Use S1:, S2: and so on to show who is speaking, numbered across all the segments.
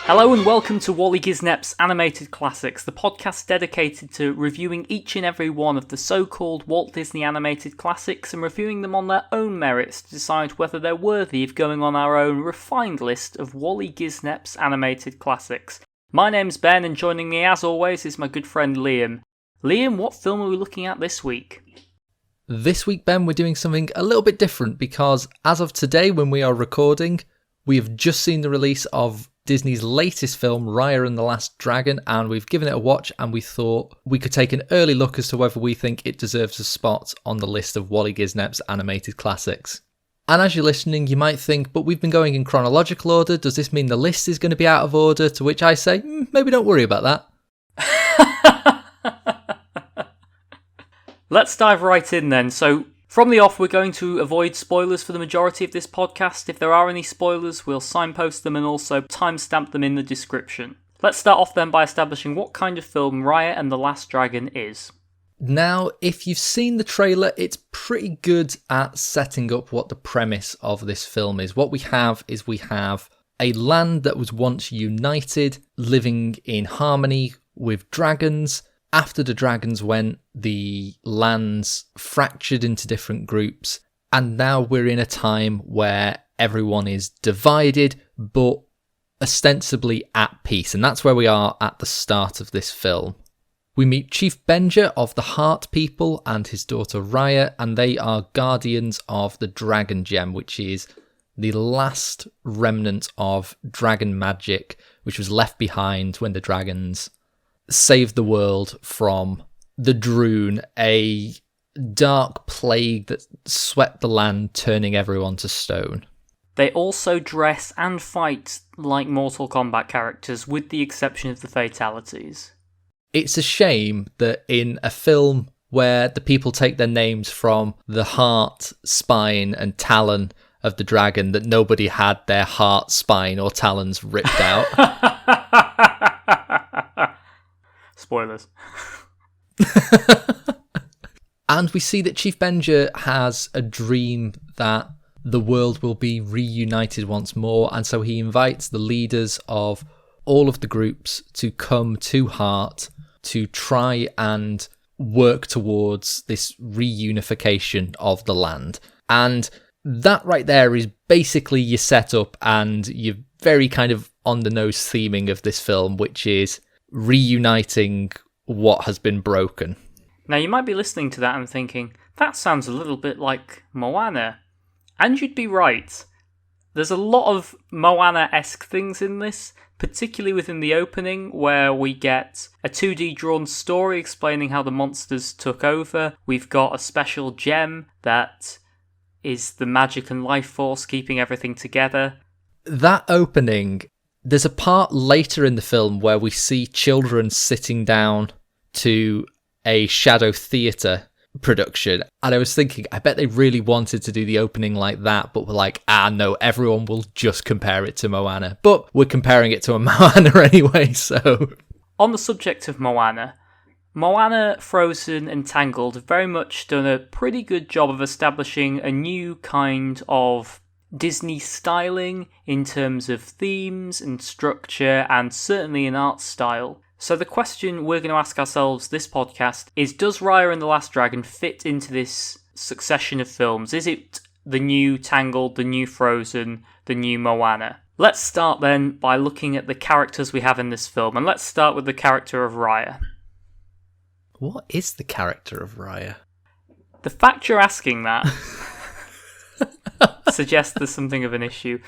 S1: Hello and welcome to Waly Gisnep's Animated Classics, the podcast dedicated to reviewing each and every one of the so-called Walt Disney animated classics and reviewing them on their own merits to decide whether they're worthy of going on our own refined list of Waly Gisnep's animated classics. My name's Ben, and joining me as always is my good friend Liam. Liam, what film are we looking at this week?
S2: This week, Ben, we're doing something a little bit different because as of today, when we are recording, we have just seen the release of Disney's latest film, Raya and the Last Dragon, and we've given it a watch and we thought we could take an early look as to whether we think it deserves a spot on the list of Waly Gisnep's animated classics. And as you're listening, you might think, but we've been going in chronological order, does this mean the list is going to be out of order? To which I say, maybe don't worry about that.
S1: Let's dive right in then. So, from the off, we're going to avoid spoilers for the majority of this podcast. If there are any spoilers, we'll signpost them and also timestamp them in the description. Let's start off then by establishing what kind of film Raya and the Last Dragon is.
S2: Now, if you've seen the trailer, it's pretty good at setting up what the premise of this film is. What we have is a land that was once united, living in harmony with dragons. After the dragons went, the lands fractured into different groups, and now we're in a time where everyone is divided, but ostensibly at peace, and that's where we are at the start of this film. We meet Chief Benja of the Heart People and his daughter Raya, and they are guardians of the Dragon Gem, which is the last remnant of dragon magic, which was left behind when the dragons saved the world from the Droon, a dark plague that swept the land, turning everyone to stone.
S1: They also dress and fight like Mortal Kombat characters, with the exception of the fatalities.
S2: It's a shame that in a film where the people take their names from the heart, spine and talon of the dragon, that nobody had their heart, spine or talons ripped out.
S1: Spoilers.
S2: And we see that Chief Benja has a dream that the world will be reunited once more, and so he invites the leaders of all of the groups to come to Heart to try and work towards this reunification of the land. And that right there is basically your setup and your very kind of on-the-nose theming of this film, which is reuniting what has been broken.
S1: Now, you might be listening to that and thinking, that sounds a little bit like Moana. And you'd be right. There's a lot of Moana-esque things in this, particularly within the opening, where we get a 2D drawn story explaining how the monsters took over. We've got a special gem that is the magic and life force keeping everything together.
S2: That opening, there's a part later in the film where we see children sitting down to a shadow theatre production, and I was thinking, I bet they really wanted to do the opening like that, but were like, no, everyone will just compare it to Moana. But we're comparing it to a Moana anyway, so...
S1: On the subject of Moana, Frozen and Tangled have very much done a pretty good job of establishing a new kind of Disney styling in terms of themes and structure, and certainly in art style. So the question we're going to ask ourselves this podcast is, does Raya and the Last Dragon fit into this succession of films? Is it the new Tangled, the new Frozen, the new Moana? Let's start then by looking at the characters we have in this film, and let's start with the character of Raya.
S2: What is the character of Raya?
S1: The fact you're asking that suggests there's something of an issue.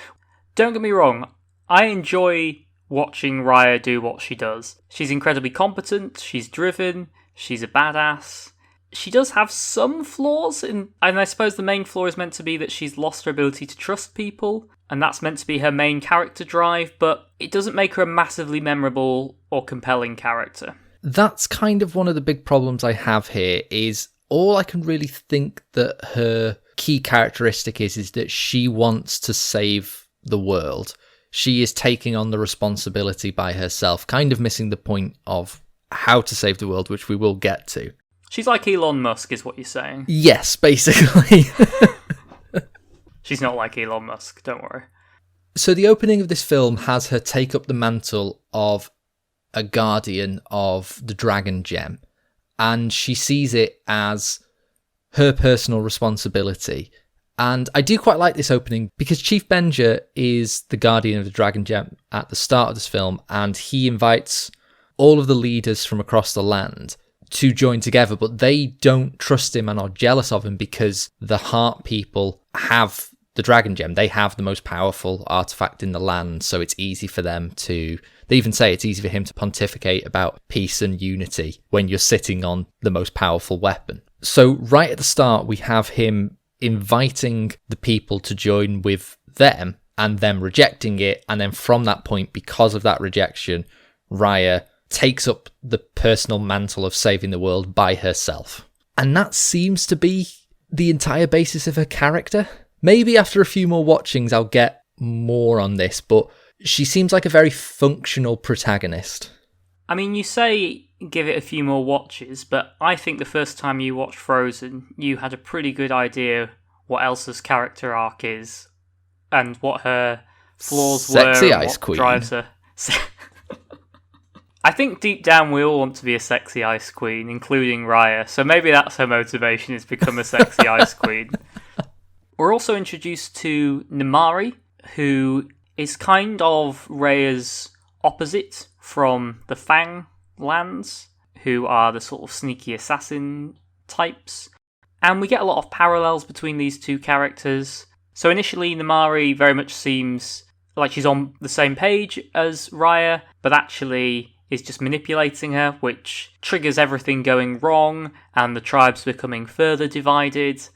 S1: Don't get me wrong, I enjoy watching Raya do what she does. She's incredibly competent, she's driven, she's a badass. She does have some flaws, and I suppose the main flaw is meant to be that she's lost her ability to trust people, and that's meant to be her main character drive, but it doesn't make her a massively memorable or compelling character.
S2: That's kind of one of the big problems I have here, is all I can really think that her key characteristic is that she wants to save the world. She is taking on the responsibility by herself, kind of missing the point of how to save the world, which we will get to.
S1: She's like Elon Musk, is what you're saying.
S2: Yes, basically.
S1: She's not like Elon Musk, don't worry.
S2: So the opening of this film has her take up the mantle of a guardian of the dragon gem, and she sees it as her personal responsibility. And I do quite like this opening because Chief Benja is the guardian of the dragon gem at the start of this film, and he invites all of the leaders from across the land to join together, but they don't trust him and are jealous of him because the Heart people have the dragon gem. They have the most powerful artifact in the land, so it's easy for them to... They even say it's easy for him to pontificate about peace and unity when you're sitting on the most powerful weapon. So right at the start, we have him inviting the people to join with them and them rejecting it. And then from that point, because of that rejection, Raya takes up the personal mantle of saving the world by herself. And that seems to be the entire basis of her character. Maybe after a few more watchings, I'll get more on this, but she seems like a very functional protagonist.
S1: I mean, you say give it a few more watches, but I think the first time you watched Frozen, you had a pretty good idea what Elsa's character arc is and what her flaws were and what
S2: queen.
S1: Drives her. I think deep down we all want to be a sexy ice queen, including Raya, so maybe that's her motivation, is become a sexy ice queen. We're also introduced to Namaari, who is kind of Raya's opposite from the Fang lands, who are the sort of sneaky assassin types. And we get a lot of parallels between these two characters. So initially, Namaari very much seems like she's on the same page as Raya, but actually is just manipulating her, which triggers everything going wrong, and the tribes becoming further divided,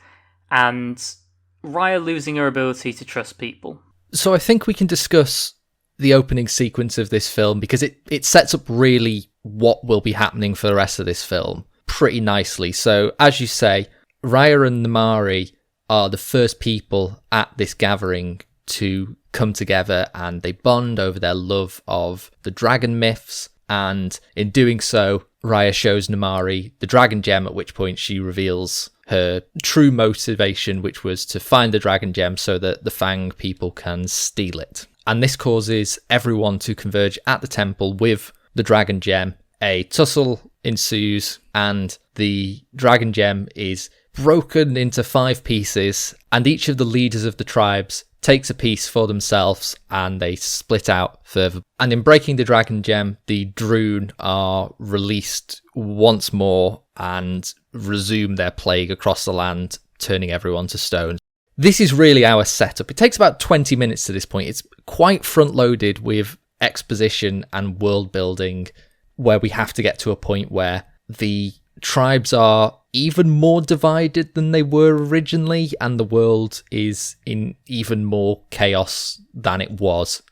S1: and Raya losing her ability to trust people.
S2: So I think we can discuss the opening sequence of this film because it sets up really what will be happening for the rest of this film pretty nicely. So as you say, Raya and Namaari are the first people at this gathering to come together, and they bond over their love of the dragon myths. And in doing so, Raya shows Namaari the dragon gem, at which point she reveals her true motivation, which was to find the dragon gem so that the Fang people can steal it. And this causes everyone to converge at the temple with the dragon gem. A tussle ensues, and the dragon gem is broken into 5 pieces, and each of the leaders of the tribes takes a piece for themselves, and they split out further. And in breaking the dragon gem, the Droon are released once more and resume their plague across the land, turning everyone to stone. This is really our setup. It takes about 20 minutes to this point. It's quite front-loaded with exposition and world building, where we have to get to a point where the tribes are even more divided than they were originally, and the world is in even more chaos than it was.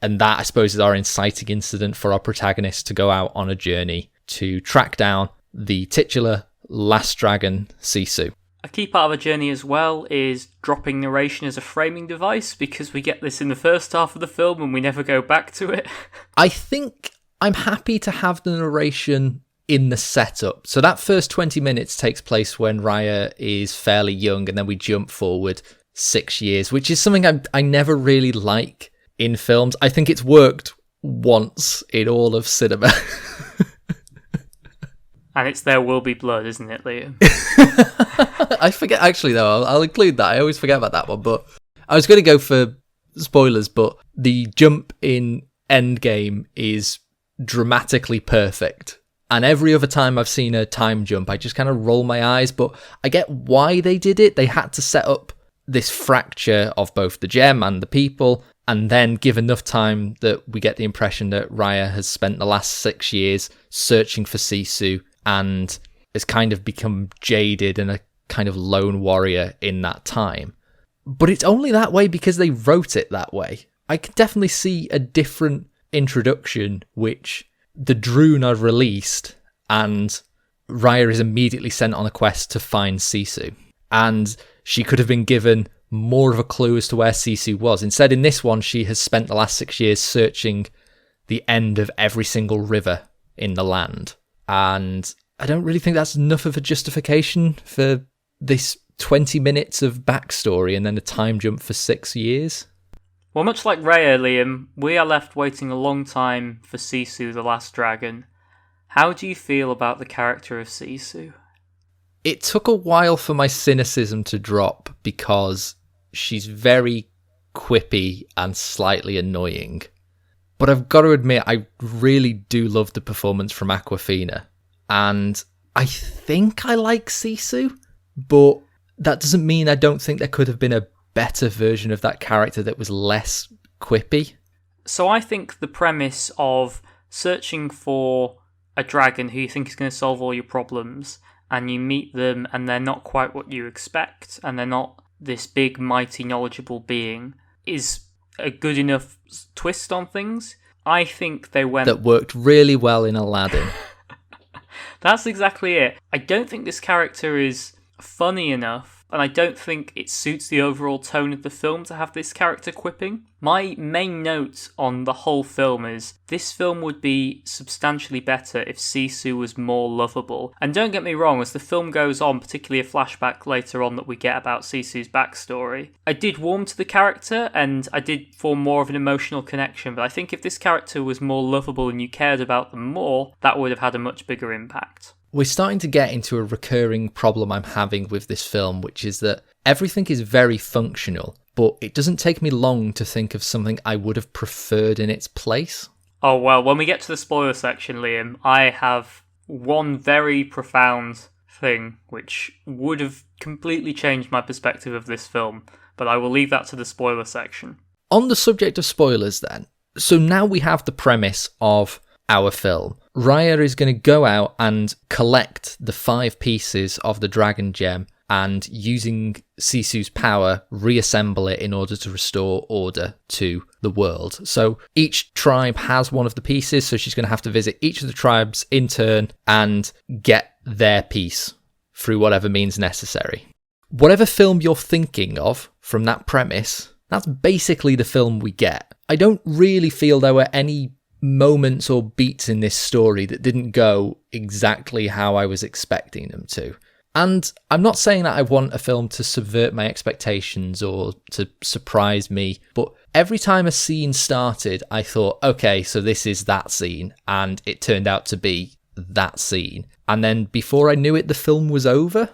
S2: And that, I suppose, is our inciting incident for our protagonist to go out on a journey to track down the titular last dragon, Sisu.
S1: A key part of a journey as well is dropping narration as a framing device, because we get this in the first half of the film and we never go back to it.
S2: I think I'm happy to have the narration in the setup. So that first 20 minutes takes place when Raya is fairly young, and then we jump forward 6 years, which is something I never really like in films. I think it's worked once in all of cinema.
S1: And it's There Will Be Blood, isn't it, Liam?
S2: I forget, actually, though. I'll include that. I always forget about that one. But I was going to go for spoilers, but the jump in Endgame is dramatically perfect. And every other time I've seen a time jump, I just kind of roll my eyes. But I get why they did it. They had to set up this fracture of both the gem and the people, and then give enough time that we get the impression that Raya has spent the last 6 years searching for Sisu and has kind of become jaded and a kind of lone warrior in that time. But it's only that way because they wrote it that way. I could definitely see a different introduction, which the Droon are released and Raya is immediately sent on a quest to find Sisu. And she could have been given more of a clue as to where Sisu was. Instead, in this one, she has spent the last 6 years searching the end of every single river in the land. And I don't really think that's enough of a justification for this 20 minutes of backstory and then a time jump for 6 years.
S1: Well, much like Raya, Liam, we are left waiting a long time for Sisu the Last Dragon. How do you feel about the character of Sisu?
S2: It took a while for my cynicism to drop because she's very quippy and slightly annoying. But I've got to admit, I really do love the performance from Awkwafina. And I think I like Sisu, but that doesn't mean I don't think there could have been a better version of that character that was less quippy.
S1: So I think the premise of searching for a dragon who you think is going to solve all your problems, and you meet them and they're not quite what you expect, and they're not this big, mighty, knowledgeable being, is a good enough twist on things. I think they went...
S2: That worked really well in Aladdin.
S1: That's exactly it. I don't think this character is funny enough, and I don't think it suits the overall tone of the film to have this character quipping. My main note on the whole film is this film would be substantially better if Sisu was more lovable. And don't get me wrong, as the film goes on, particularly a flashback later on that we get about Sisu's backstory, I did warm to the character and I did form more of an emotional connection, but I think if this character was more lovable and you cared about them more, that would have had a much bigger impact.
S2: We're starting to get into a recurring problem I'm having with this film, which is that everything is very functional, but it doesn't take me long to think of something I would have preferred in its place.
S1: Oh, well, when we get to the spoiler section, Liam, I have one very profound thing which would have completely changed my perspective of this film, but I will leave that to the spoiler section.
S2: On the subject of spoilers then, so now we have the premise of our film. Raya is going to go out and collect the 5 pieces of the dragon gem and, using Sisu's power, reassemble it in order to restore order to the world. So each tribe has one of the pieces, so she's going to have to visit each of the tribes in turn and get their piece through whatever means necessary. Whatever film you're thinking of from that premise, that's basically the film we get. I don't really feel there were any moments or beats in this story that didn't go exactly how I was expecting them to. And I'm not saying that I want a film to subvert my expectations or to surprise me, but every time a scene started, I thought, okay, so this is that scene, and it turned out to be that scene. And then before I knew it, the film was over.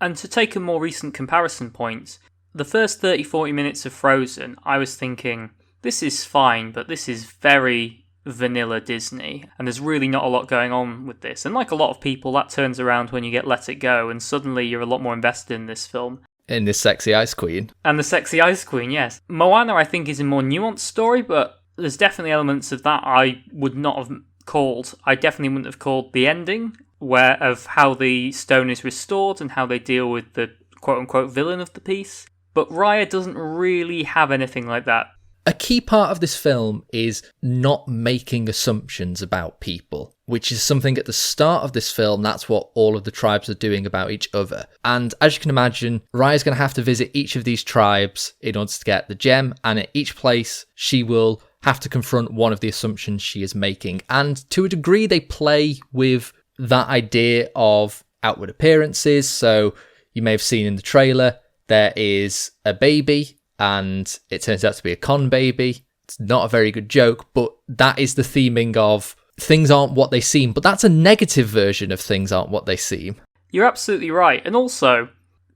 S1: And to take a more recent comparison point, the first 30-40 minutes of Frozen, I was thinking, this is fine, but this is very vanilla Disney, and there's really not a lot going on with this. And like a lot of people, that turns around when you get Let It Go, and suddenly you're a lot more invested in this film.
S2: In this sexy ice queen.
S1: And the sexy ice queen, yes. Moana, I think, is a more nuanced story, but there's definitely elements of that I would not have called. I definitely wouldn't have called the ending, where of how the stone is restored and how they deal with the quote-unquote villain of the piece. But Raya doesn't really have anything like that.
S2: A key part of this film is not making assumptions about people, which is something at the start of this film, that's what all of the tribes are doing about each other. And as you can imagine, Raya's going to have to visit each of these tribes in order to get the gem, and at each place she will have to confront one of the assumptions she is making. And to a degree, they play with that idea of outward appearances. So you may have seen in the trailer, there is a baby, and it turns out to be a con baby. It's not a very good joke, but that is the theming of things aren't what they seem. But that's a negative version of things aren't what they seem.
S1: You're absolutely right. And also,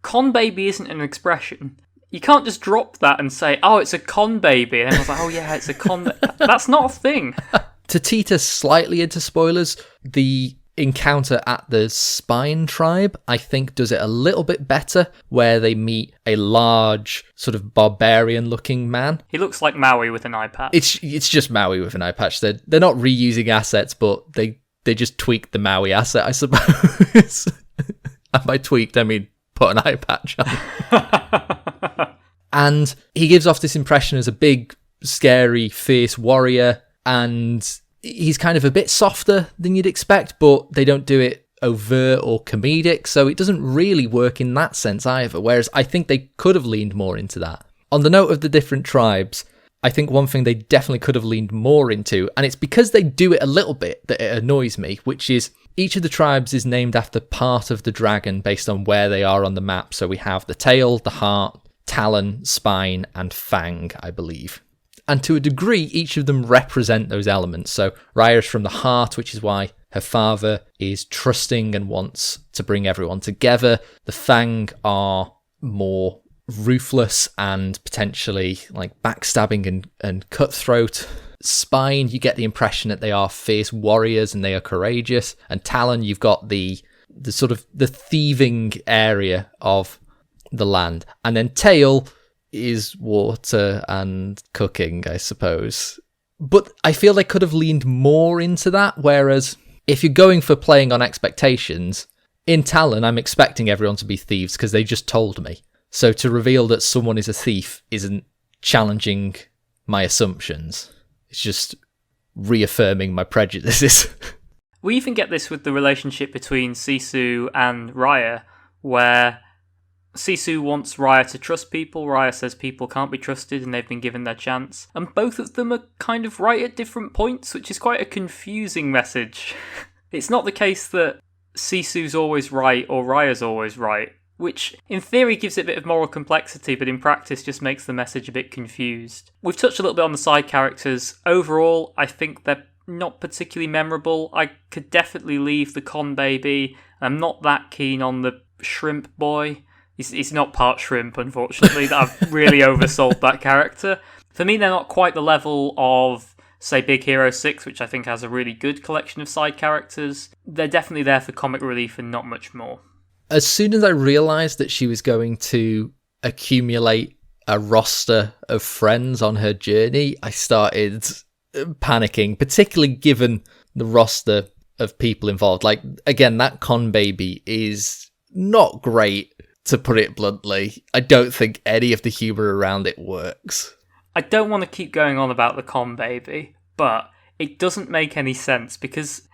S1: con baby isn't an expression. You can't just drop that and say, oh, it's a con baby. And everyone's like, oh yeah, it's a con baby. That's not a thing.
S2: To teeter slightly into spoilers, the encounter at the Spine tribe, I think, does it a little bit better, where they meet a large, sort of barbarian-looking man.
S1: He looks like Maui with an eye patch.
S2: It's just Maui with an eye patch. They're not reusing assets, but they just tweaked the Maui asset, I suppose. And by tweaked, I mean put an eye patch on. And he gives off this impression as a big, scary, fierce warrior, and he's kind of a bit softer than you'd expect, but they don't do it overt or comedic, so it doesn't really work in that sense either, whereas I think they could have leaned more into that. On the note of the different tribes, I think one thing they definitely could have leaned more into, and it's because they do it a little bit that it annoys me, which is each of the tribes is named after part of the dragon based on where they are on the map. So we have the tail, the heart, talon, spine, and fang, I believe. And to a degree, each of them represent those elements. So Raya's from the heart, which is why her father is trusting and wants to bring everyone together. The Fang are more ruthless and potentially like backstabbing and cutthroat. Spine, you get the impression that they are fierce warriors and they are courageous. And Talon, you've got the sort of the thieving area of the land. And then Tail is water and cooking, I suppose. But I feel they could have leaned more into that, whereas if you're going for playing on expectations, in Talon I'm expecting everyone to be thieves because they just told me. So to reveal that someone is a thief isn't challenging my assumptions. It's just reaffirming my prejudices.
S1: We even get this with the relationship between Sisu and Raya, where Sisu wants Raya to trust people. Raya says people can't be trusted and they've been given their chance. And both of them are kind of right at different points, which is quite a confusing message. It's not the case that Sisu's always right or Raya's always right, which in theory gives it a bit of moral complexity, but in practice just makes the message a bit confused. We've touched a little bit on the side characters. Overall, I think they're not particularly memorable. I could definitely leave the Con Baby. I'm not that keen on the Shrimp Boy. He's not part shrimp, unfortunately. I've really oversold that character. For me, they're not quite the level of, say, Big Hero 6, which I think has a really good collection of side characters. They're definitely there for comic relief and not much more.
S2: As soon as I realised that she was going to accumulate a roster of friends on her journey, I started panicking, particularly given the roster of people involved. Like, again, that Con Baby is not great. To put it bluntly, I don't think any of the humour around it works.
S1: I don't want to keep going on about the Con Baby, but it doesn't make any sense because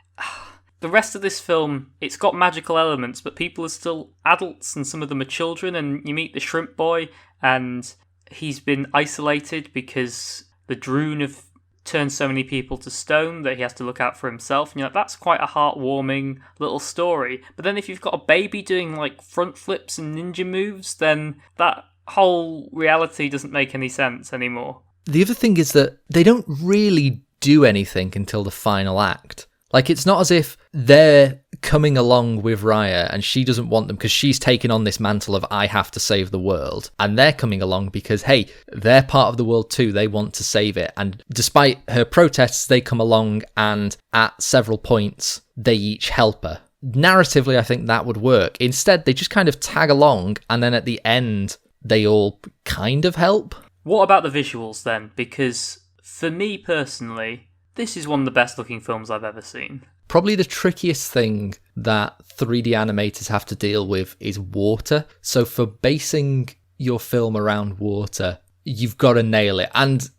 S1: the rest of this film, it's got magical elements, but people are still adults and some of them are children, and you meet the Shrimp Boy and he's been isolated because the Droon have turned so many people to stone that he has to look out for himself, and you're like, that's quite a heartwarming little story. But then if you've got a baby doing like front flips and ninja moves, then that whole reality doesn't make any sense anymore.
S2: The other thing is that they don't really do anything until the final act. Like, it's not as if they're coming along with Raya and she doesn't want them because she's taken on this mantle of I have to save the world, and they're coming along because, hey, they're part of the world too, they want to save it. And despite her protests, they come along and at several points they each help her. Narratively, I think that would work. Instead, they just kind of tag along and then at the end they all kind of help.
S1: What about the visuals then? Because for me personally, this is one of the best looking films I've ever seen.
S2: Probably the trickiest thing that 3D animators have to deal with is water. So for basing your film around water, you've got to nail it. And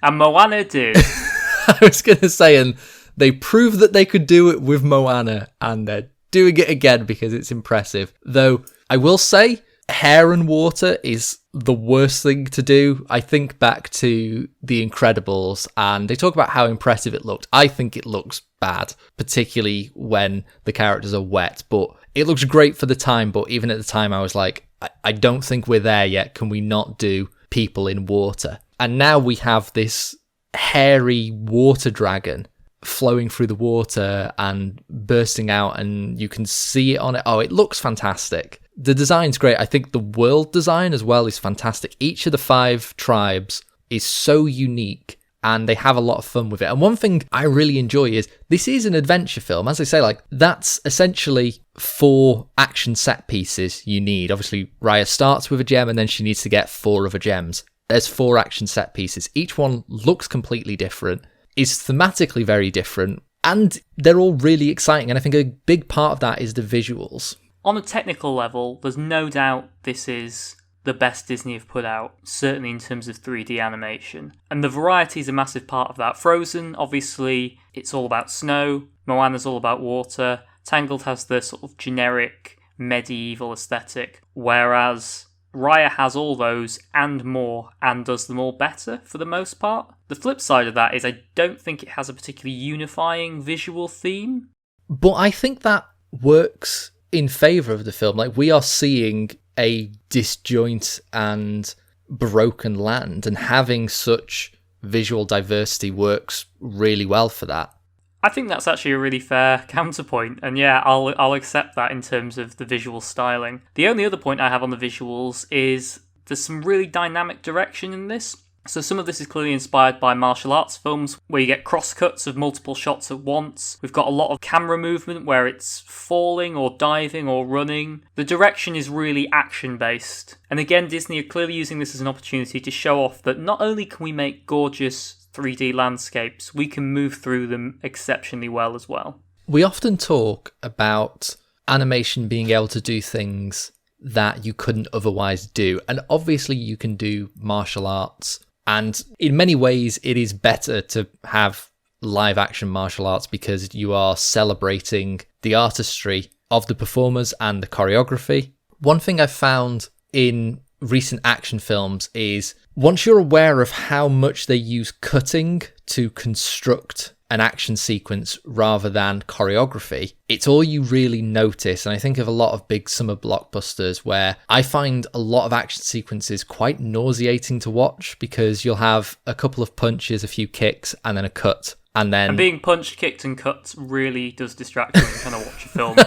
S1: Moana did.
S2: I was going to say, and they proved that they could do it with Moana, and they're doing it again because it's impressive. Though I will say, hair and water is the worst thing to do. I think back to The Incredibles and they talk about how impressive it looked. I think it looks bad, particularly when the characters are wet, but it looks great for the time. But even at the time I was like, I don't think we're there yet. Can we not do people in water? And now we have this hairy water dragon flowing through the water and bursting out, and you can see it on it. Oh, it looks fantastic. The design's great. I think the world design as well is fantastic. Each of the 5 tribes is so unique and they have a lot of fun with it. And one thing I really enjoy is this is an adventure film. As I say, like, that's essentially 4 action set pieces you need. Obviously, Raya starts with a gem and then she needs to get 4 other gems. There's 4 action set pieces. Each one looks completely different, is thematically very different, and they're all really exciting. And I think a big part of that is the visuals.
S1: On a technical level, there's no doubt this is the best Disney have put out, certainly in terms of 3D animation. And the variety is a massive part of that. Frozen, obviously, it's all about snow. Moana's all about water. Tangled has the sort of generic medieval aesthetic, whereas Raya has all those and more, and does them all better for the most part. The flip side of that is I don't think it has a particularly unifying visual theme.
S2: But I think that works in favour of the film. Like, we are seeing a disjoint and broken land, and having such visual diversity works really well for that.
S1: I think that's actually a really fair counterpoint, and yeah, I'll accept that in terms of the visual styling. The only other point I have on the visuals is there's some really dynamic direction in this. So some of this is clearly inspired by martial arts films where you get cross-cuts of multiple shots at once. We've got a lot of camera movement where it's falling or diving or running. The direction is really action-based. And again, Disney are clearly using this as an opportunity to show off that not only can we make gorgeous 3D landscapes, we can move through them exceptionally well as well.
S2: We often talk about animation being able to do things that you couldn't otherwise do. And obviously you can do martial arts. And in many ways, it is better to have live action martial arts because you are celebrating the artistry of the performers and the choreography. One thing I've found in recent action films is once you're aware of how much they use cutting to construct an action sequence rather than choreography, it's all you really notice. And I think of a lot of big summer blockbusters where I find a lot of action sequences quite nauseating to watch because you'll have a couple of punches, a few kicks, and then a cut. And
S1: being punched, kicked, and cut really does distract me when you kind of watch a film.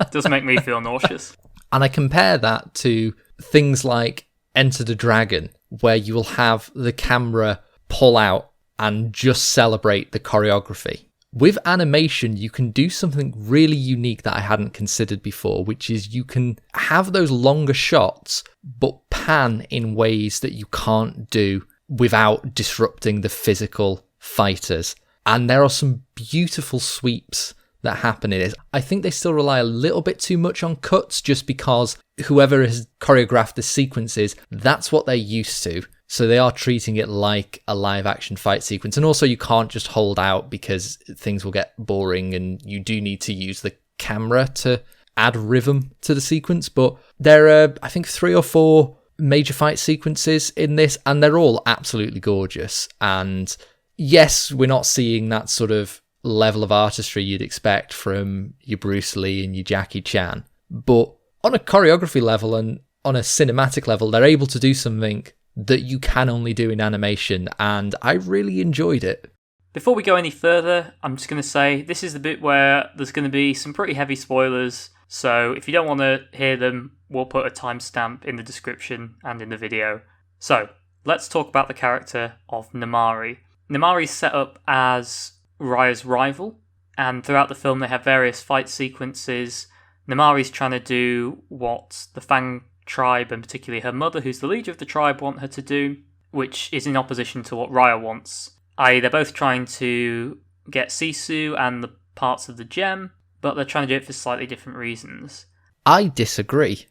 S1: It does make me feel nauseous.
S2: And I compare that to things like Enter the Dragon, where you will have the camera pull out and just celebrate the choreography. With animation, you can do something really unique that I hadn't considered before, which is you can have those longer shots, but pan in ways that you can't do without disrupting the physical fighters. And there are some beautiful sweeps that happen in it. I think they still rely a little bit too much on cuts just because whoever has choreographed the sequences, that's what they're used to. So they are treating it like a live action fight sequence. And also you can't just hold out because things will get boring and you do need to use the camera to add rhythm to the sequence. But there are, I think, 3 or 4 major fight sequences in this and they're all absolutely gorgeous. And yes, we're not seeing that sort of level of artistry you'd expect from your Bruce Lee and your Jackie Chan. But on a choreography level and on a cinematic level, they're able to do something that you can only do in animation, and I really enjoyed it.
S1: Before we go any further, I'm just going to say this is the bit where there's going to be some pretty heavy spoilers, so if you don't want to hear them, we'll put a timestamp in the description and in the video. So, let's talk about the character of Namaari. Namaari's set up as Raya's rival, and throughout the film they have various fight sequences. Namaari's trying to do what the Fang tribe, and particularly her mother, who's the leader of the tribe, want her to do, which is in opposition to what Raya wants. I.e., they're both trying to get Sisu and the parts of the gem, but they're trying to do it for slightly different reasons.
S2: I disagree.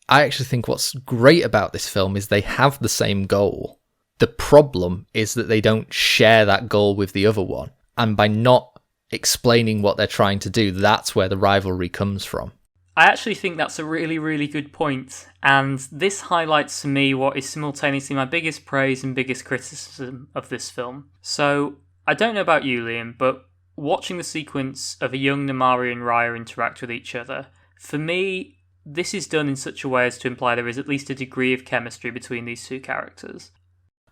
S2: I actually think what's great about this film is they have the same goal. The problem is that they don't share that goal with the other one, and by not explaining what they're trying to do, that's where the rivalry comes from.
S1: I actually think that's a really, really good point, and this highlights to me what is simultaneously my biggest praise and biggest criticism of this film. So, I don't know about you, Liam, but watching the sequence of a young Namaari and Raya interact with each other, for me, this is done in such a way as to imply there is at least a degree of chemistry between these two characters.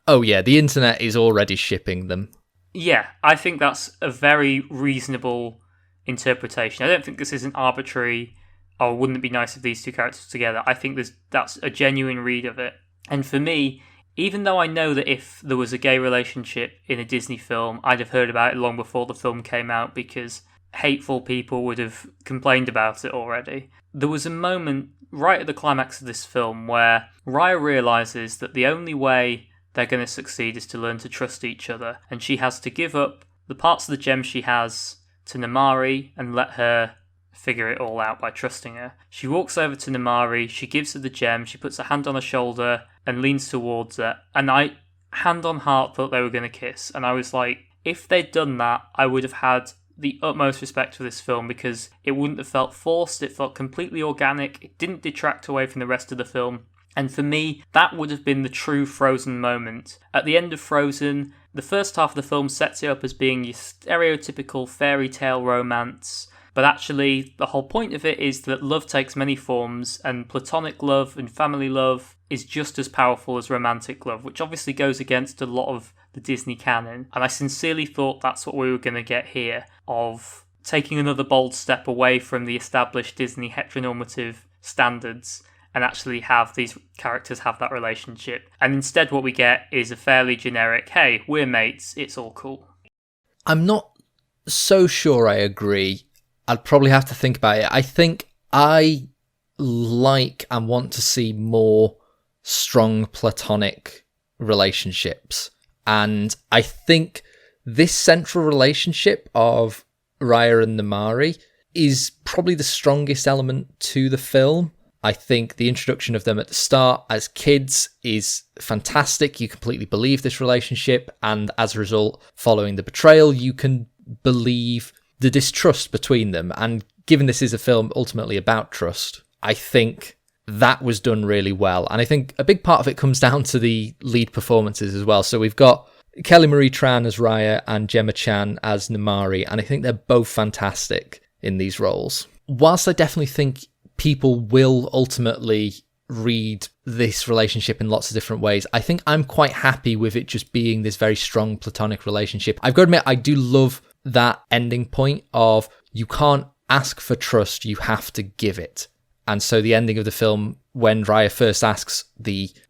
S2: Oh yeah, the internet is already shipping them.
S1: Yeah, I think that's a very reasonable interpretation. I don't think this is an arbitrary, oh, wouldn't it be nice if these two characters were together? I think that's a genuine read of it. And for me, even though I know that if there was a gay relationship in a Disney film, I'd have heard about it long before the film came out because hateful people would have complained about it already. There was a moment right at the climax of this film where Raya realises that the only way they're going to succeed is to learn to trust each other, and she has to give up the parts of the gem she has to Namaari and let her figure it all out by trusting her. She walks over to Namaari, she gives her the gem, she puts her hand on her shoulder and leans towards her, and I, hand on heart, thought they were going to kiss, and I was like, if they'd done that, I would have had the utmost respect for this film because it wouldn't have felt forced, it felt completely organic, it didn't detract away from the rest of the film. And for me, that would have been the true Frozen moment. At the end of Frozen, the first half of the film sets it up as being your stereotypical fairy tale romance. But actually, the whole point of it is that love takes many forms, and platonic love and family love is just as powerful as romantic love, which obviously goes against a lot of the Disney canon. And I sincerely thought that's what we were going to get here, of taking another bold step away from the established Disney heteronormative standards and actually have these characters have that relationship. And instead what we get is a fairly generic, hey, we're mates, it's all cool.
S2: I'm not so sure I agree. I'd probably have to think about it. I think I like and want to see more strong platonic relationships. And I think this central relationship of Raya and Namaari is probably the strongest element to the film. I think the introduction of them at the start as kids is fantastic. You completely believe this relationship, and as a result, following the betrayal, you can believe the distrust between them. And given this is a film ultimately about trust, I think that was done really well. And I think a big part of it comes down to the lead performances as well. So we've got Kelly Marie Tran as Raya and Gemma Chan as Namaari, and I think they're both fantastic in these roles. Whilst I definitely think people will ultimately read this relationship in lots of different ways, I think I'm quite happy with it just being this very strong platonic relationship. I've got to admit, I do love that ending point of you can't ask for trust, you have to give it. And so the ending of the film, when Raya first asks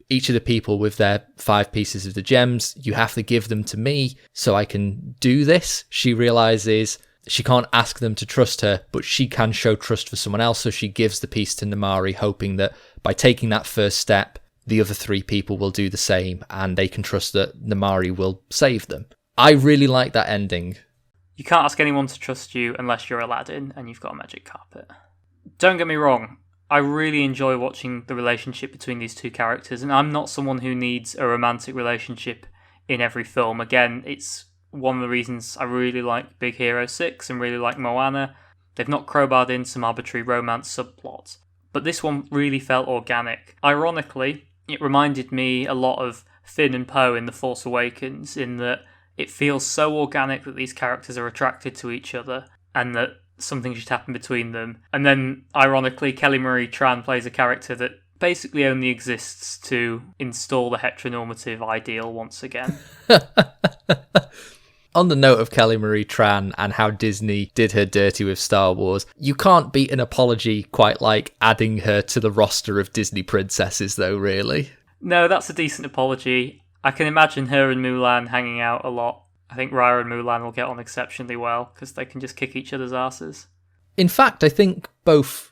S2: each of the people with their 5 pieces of the gems, you have to give them to me so I can do this, she realizes she can't ask them to trust her, but she can show trust for someone else. So she gives the piece to Namaari, hoping that by taking that first step, the other 3 people will do the same and they can trust that Namaari will save them. I really like that ending.
S1: You can't ask anyone to trust you unless you're Aladdin and you've got a magic carpet. Don't get me wrong, I really enjoy watching the relationship between these 2 characters, and I'm not someone who needs a romantic relationship in every film. Again, it's one of the reasons I really like Big Hero 6 and really like Moana. They've not crowbarred in some arbitrary romance subplot, but this one really felt organic. Ironically, it reminded me a lot of Finn and Poe in The Force Awakens, in that it feels so organic that these characters are attracted to each other and that something should happen between them. And then, ironically, Kelly Marie Tran plays a character that basically only exists to install the heteronormative ideal once again.
S2: On the note of Kelly Marie Tran and how Disney did her dirty with Star Wars, you can't beat an apology quite like adding her to the roster of Disney princesses, though, really.
S1: No, that's a decent apology. I can imagine her and Mulan hanging out a lot. I think Raya and Mulan will get on exceptionally well because they can just kick each other's asses.
S2: In fact, I think both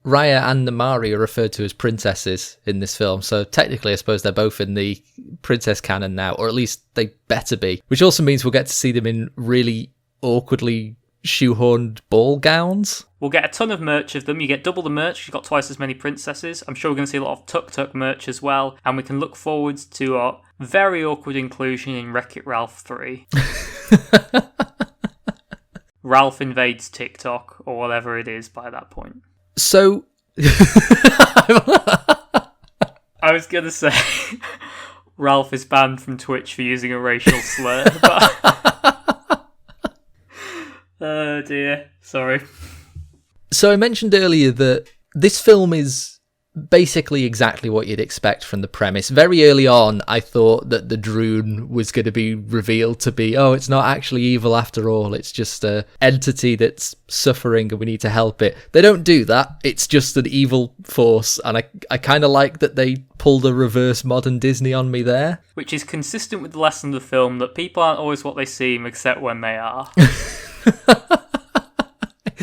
S2: Raya and Namaari are referred to as princesses in this film, so technically I suppose they're both in the princess canon now, or at least they better be, which also means we'll get to see them in really awkwardly shoehorned ball gowns.
S1: We'll get a ton of merch of them. You get double the merch, you've got twice as many princesses. I'm sure we're going to see a lot of Tuk Tuk merch as well, and we can look forward to our very awkward inclusion in Wreck-It Ralph 3. Ralph invades TikTok, or whatever it is by that point.
S2: So...
S1: I was going to say Ralph is banned from Twitch for using a racial slur, but... Oh dear, sorry.
S2: So I mentioned earlier that this film is basically exactly what you'd expect from the premise. Very early on, I thought that the Droon was going to be revealed to be, oh, it's not actually evil after all. It's just an entity that's suffering and we need to help it. They don't do that. It's just an evil force. And I kind of like that they pulled a reverse modern Disney on me there.
S1: Which is consistent with the lesson of the film that people aren't always what they seem except when they are.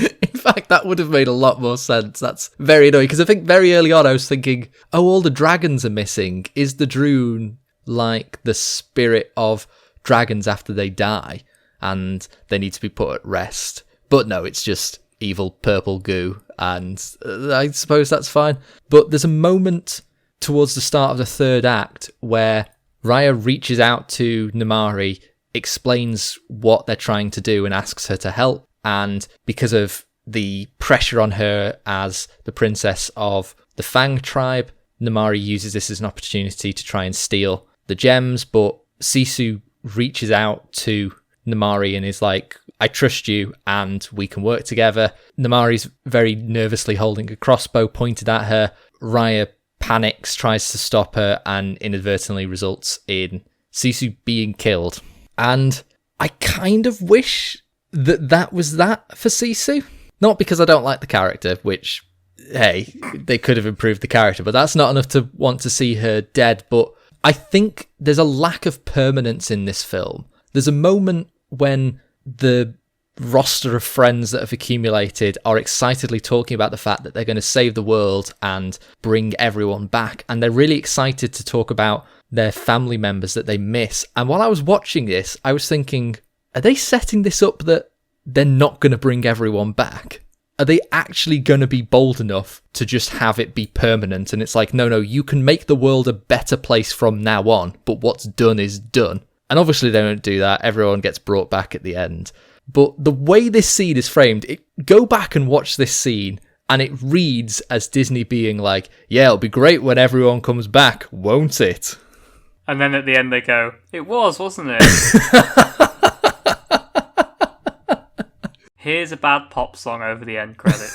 S2: In fact, that would have made a lot more sense. That's very annoying, because I think very early on I was thinking, oh, all the dragons are missing. Is the Droon like the spirit of dragons after they die and they need to be put at rest? But no, it's just evil purple goo, and I suppose that's fine. But there's a moment towards the start of the 3rd act where Raya reaches out to Namaari, explains what they're trying to do and asks her to help. And because of the pressure on her as the princess of the Fang tribe, Namaari uses this as an opportunity to try and steal the gems, but Sisu reaches out to Namaari and is like, I trust you and we can work together. Namari's very nervously holding a crossbow pointed at her. Raya panics, tries to stop her, and inadvertently results in Sisu being killed. And I kind of wish that was that for Sisu. Not because I don't like the character, which, hey, they could have improved the character, but that's not enough to want to see her dead. But I think there's a lack of permanence in this film. There's a moment when the roster of friends that have accumulated are excitedly talking about the fact that they're going to save the world and bring everyone back. And they're really excited to talk about their family members that they miss. And while I was watching this, I was thinking, are they setting this up that they're not going to bring everyone back? Are they actually going to be bold enough to just have it be permanent? And it's like, no, you can make the world a better place from now on, but what's done is done. And obviously they don't do that. Everyone gets brought back at the end. But the way this scene is framed, go back and watch this scene, and it reads as Disney being like, yeah, it'll be great when everyone comes back, won't it?
S1: And then at the end they go, it was, wasn't it? Here's a bad pop song over the end credit.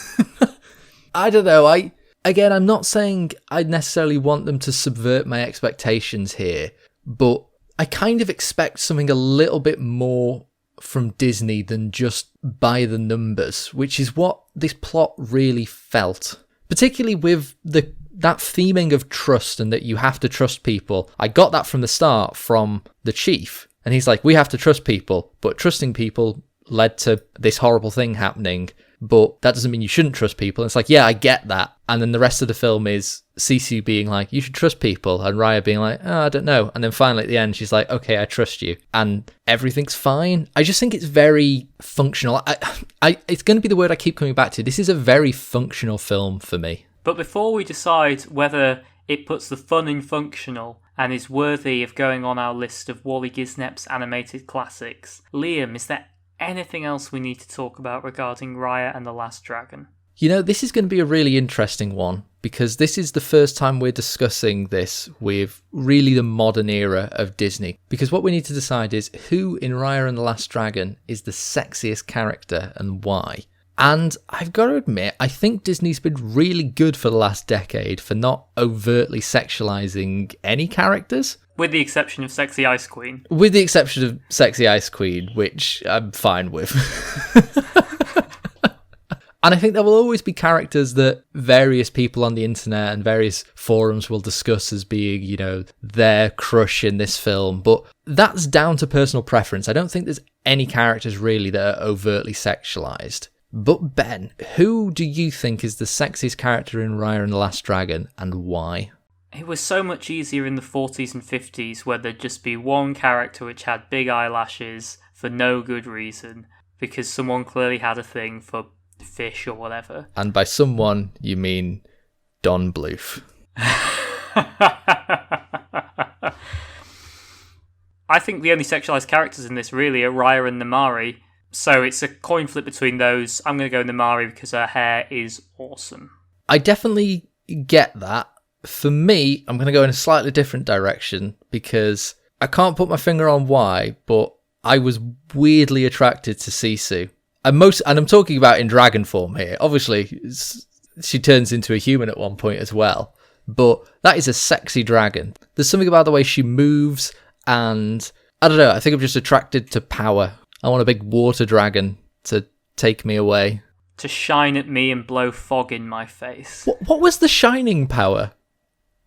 S2: I don't know. I'm not saying I necessarily want them to subvert my expectations here, but I kind of expect something a little bit more from Disney than just by the numbers, which is what this plot really felt. Particularly with that theming of trust and that you have to trust people. I got that from the start from the chief. And he's like, we have to trust people, but trusting people led to this horrible thing happening. But that doesn't mean you shouldn't trust people. And it's like, yeah, I get that. And then the rest of the film is Sisu being like, you should trust people. And Raya being like, oh, I don't know. And then finally at the end, she's like, okay, I trust you. And everything's fine. I just think it's very functional. It's going to be the word I keep coming back to. This is a very functional film for me.
S1: But before we decide whether it puts the fun in functional and is worthy of going on our list of Waly Gisnep's animated classics, Liam, is there anything else we need to talk about regarding Raya and the Last Dragon?
S2: You know, this is going to be a really interesting one, because this is the first time we're discussing this with really the modern era of Disney. Because what we need to decide is who in Raya and the Last Dragon is the sexiest character and why. And I've got to admit, I think Disney's been really good for the last decade for not overtly sexualizing any characters.
S1: With the exception of Sexy Ice Queen.
S2: With the exception of Sexy Ice Queen, which I'm fine with. And I think there will always be characters that various people on the internet and various forums will discuss as being, you know, their crush in this film. But that's down to personal preference. I don't think there's any characters really that are overtly sexualized. But Ben, who do you think is the sexiest character in Raya and the Last Dragon, and why?
S1: It was so much easier in the 40s and 50s where there'd just be one character which had big eyelashes for no good reason, because someone clearly had a thing for fish or whatever.
S2: And by someone, you mean Don Bluth.
S1: I think the only sexualized characters in this really are Raya and Namari. So it's a coin flip between those. I'm going to go Namari because her hair is awesome.
S2: I definitely get that. For me, I'm going to go in a slightly different direction because I can't put my finger on why, but I was weirdly attracted to Sisu. And I'm talking about in dragon form here. Obviously, she turns into a human at one point as well. But that is a sexy dragon. There's something about the way she moves, and I don't know, I think I'm just attracted to power. I want a big water dragon to take me away.
S1: To shine at me and blow fog in my face.
S2: What was the shining power?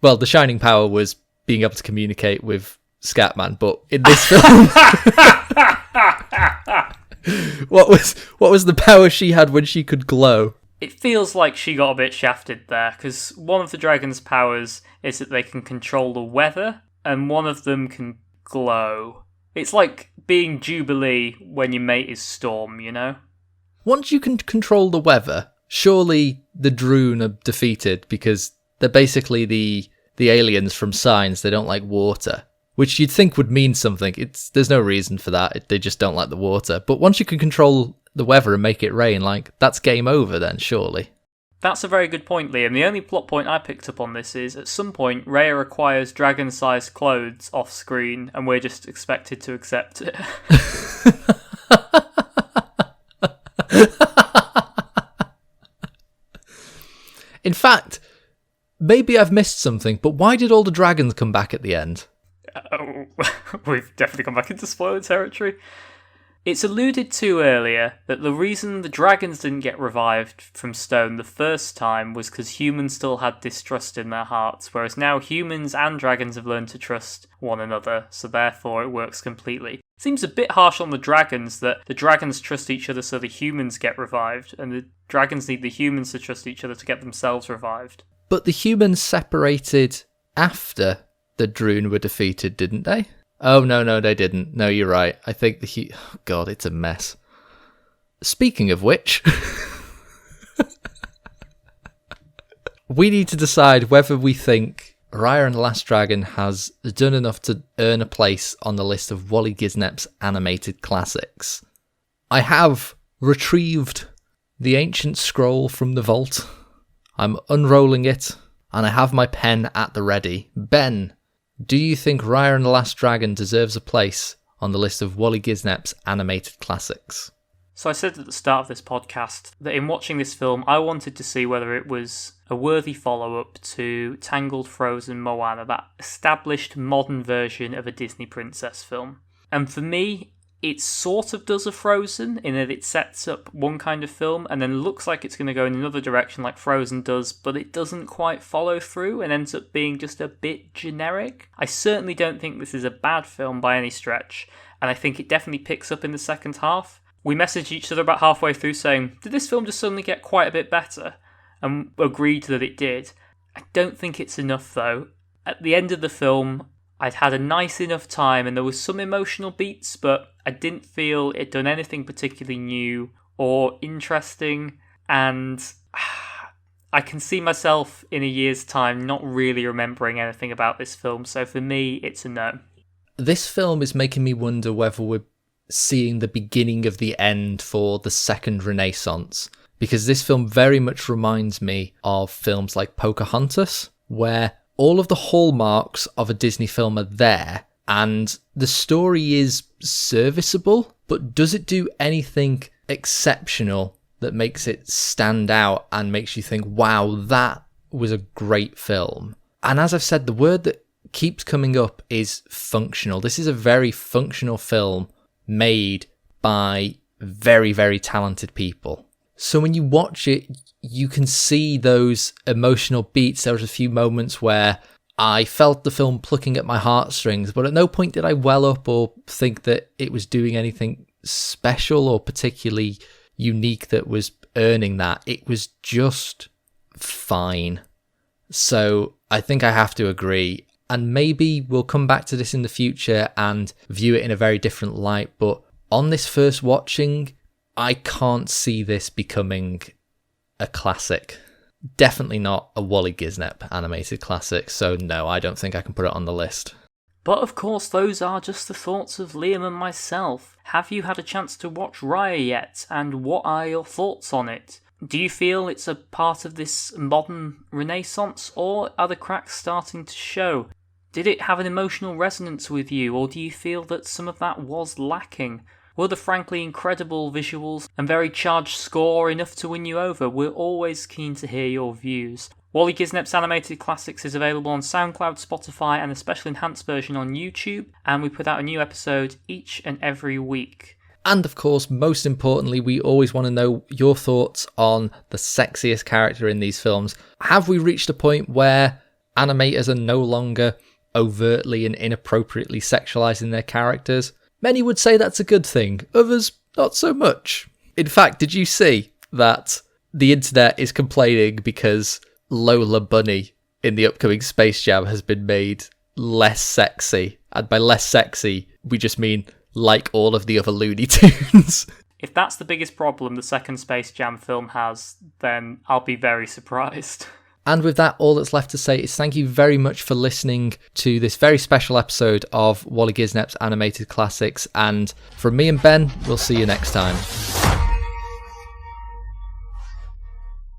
S2: Well, the shining power was being able to communicate with Scatman, but in this film... What was the power she had when she could glow?
S1: It feels like she got a bit shafted there, because one of the dragon's powers is that they can control the weather, and one of them can glow. It's like being Jubilee when your mate is Storm, you know?
S2: Once you can control the weather, surely the Droon are defeated, because they're basically the aliens from Signs. They don't like water. Which you'd think would mean something. There's no reason for that. They just don't like the water. But once you can control the weather and make it rain, that's game over then, surely.
S1: That's a very good point, Liam. The only plot point I picked up on this is, at some point, Raya acquires dragon-sized clothes off-screen, and we're just expected to accept it.
S2: fact, maybe I've missed something, but why did all the dragons come back at the end?
S1: We've definitely gone back into spoiler territory. It's alluded to earlier that the reason the dragons didn't get revived from stone the first time was because humans still had distrust in their hearts, whereas now humans and dragons have learned to trust one another, so therefore it works completely. Seems a bit harsh on the dragons that the dragons trust each other so the humans get revived, and the dragons need the humans to trust each other to get themselves revived.
S2: But the humans separated after the Droon were defeated, didn't they? Oh, no, they didn't. No, you're right. I think oh, God, it's a mess. Speaking of which, we need to decide whether we think Raya and the Last Dragon has done enough to earn a place on the list of Waly Gisnep's animated classics. I have retrieved the ancient scroll from the vault. I'm unrolling it, and I have my pen at the ready. Ben, do you think Raya and the Last Dragon deserves a place on the list of Waly Gisnep's animated classics?
S1: So I said at the start of this podcast that in watching this film, I wanted to see whether it was a worthy follow-up to Tangled, Frozen, Moana, that established modern version of a Disney princess film. And for me, it sort of does a Frozen in that it sets up one kind of film and then looks like it's going to go in another direction like Frozen does, but it doesn't quite follow through and ends up being just a bit generic. I certainly don't think this is a bad film by any stretch, and I think it definitely picks up in the second half. We messaged each other about halfway through saying, did this film just suddenly get quite a bit better? And agreed that it did. I don't think it's enough though. At the end of the film, I'd had a nice enough time and there was some emotional beats, but I didn't feel it done anything particularly new or interesting, and I can see myself in a year's time not really remembering anything about this film, so for me, it's a no.
S2: This film is making me wonder whether we're seeing the beginning of the end for the second Renaissance, because this film very much reminds me of films like Pocahontas, where all of the hallmarks of a Disney film are there, and the story is serviceable, but does it do anything exceptional that makes it stand out and makes you think, wow, that was a great film? And as I've said, the word that keeps coming up is functional. This is a very functional film made by very, very talented people. So when you watch it, you can see those emotional beats. There was a few moments where I felt the film plucking at my heartstrings, but at no point did I well up or think that it was doing anything special or particularly unique that was earning that. It was just fine. So I think I have to agree. And maybe we'll come back to this in the future and view it in a very different light. But on this first watching, I can't see this becoming a classic. Definitely not a Waly Gisnep animated classic, so no, I don't think I can put it on the list.
S1: But of course, those are just the thoughts of Liam and myself. Have you had a chance to watch Raya yet, and what are your thoughts on it? Do you feel it's a part of this modern renaissance, or are the cracks starting to show? Did it have an emotional resonance with you, or do you feel that some of that was lacking? Were the frankly incredible visuals and very charged score enough to win you over? We're always keen to hear your views. Waly Gisnep's Animated Classics is available on SoundCloud, Spotify, and a special enhanced version on YouTube, and we put out a new episode each and every week.
S2: And of course, most importantly, we always want to know your thoughts on the sexiest character in these films. Have we reached a point where animators are no longer overtly and inappropriately sexualizing their characters? Many would say that's a good thing, others not so much. In fact, did you see that the internet is complaining because Lola Bunny in the upcoming Space Jam has been made less sexy? And by less sexy, we just mean like all of the other Looney Tunes.
S1: If that's the biggest problem the second Space Jam film has, then I'll be very surprised.
S2: And with that, all that's left to say is thank you very much for listening to this very special episode of Waly Gisnep's Animated Classics. And from me and Ben, we'll see you next time.